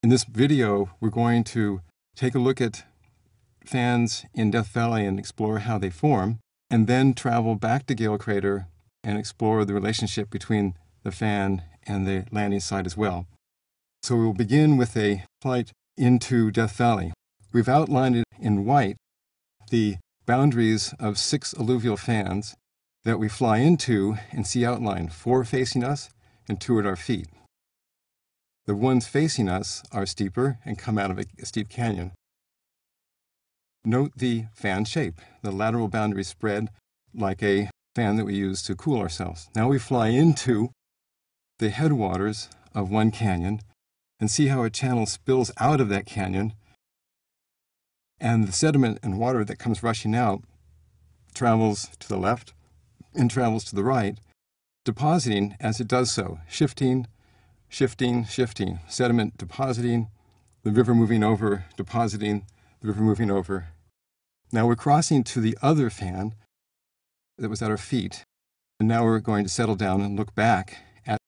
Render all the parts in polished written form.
In this video, we're going to take a look at fans in Death Valley and explore how they form, and then travel back to Gale Crater and explore the relationship between the fan and the landing site as well. So we'll begin with a flight into Death Valley. We've outlined it in white the boundaries of 6 alluvial fans that we fly into and see outlined, 4 facing us and 2 at our feet. The ones facing us are steeper and come out of a steep canyon. Note the fan shape. The lateral boundary spread like a fan that we use to cool ourselves. Now we fly into the headwaters of one canyon and see how a channel spills out of that canyon, and the sediment and water that comes rushing out travels to the left and travels to the right, depositing as it does so, shifting, sediment depositing, the river moving over, depositing, the river moving over. Now we're crossing to the other fan that was at our feet, and now we're going to settle down and look back at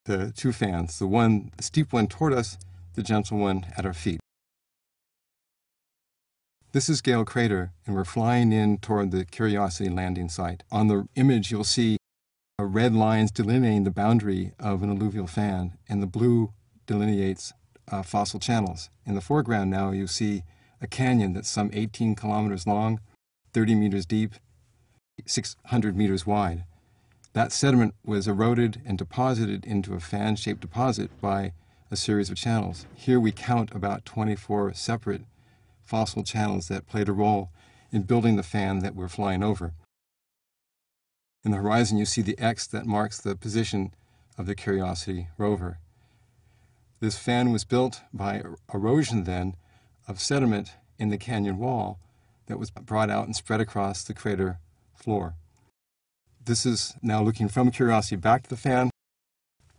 the 2 fans, the steep one toward us, the gentle one at our feet. This is Gale Crater, and we're flying in toward the Curiosity landing site. On the image, you'll see red lines delineating the boundary of an alluvial fan, and the blue delineates fossil channels. In the foreground now, you see a canyon that's some 18 kilometers long, 30 meters deep, 600 meters wide. That sediment was eroded and deposited into a fan-shaped deposit by a series of channels. Here we count about 24 separate fossil channels that played a role in building the fan that we're flying over. In the horizon, you see the X that marks the position of the Curiosity rover. This fan was built by erosion then of sediment in the canyon wall that was brought out and spread across the crater floor. This is now looking from Curiosity back to the fan,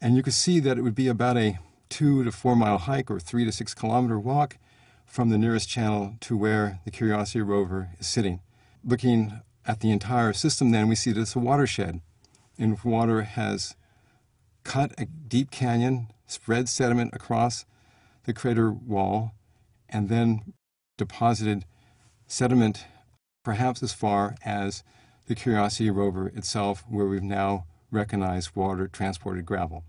and you can see that it would be about a 2 to 4 mile hike or 3 to 6 kilometer walk from the nearest channel to where the Curiosity rover is sitting. Looking at the entire system then, we see that it's a watershed, and water has cut a deep canyon, spread sediment across the crater wall, and then deposited sediment perhaps as far as the Curiosity rover itself, where we've now recognized water-transported gravel.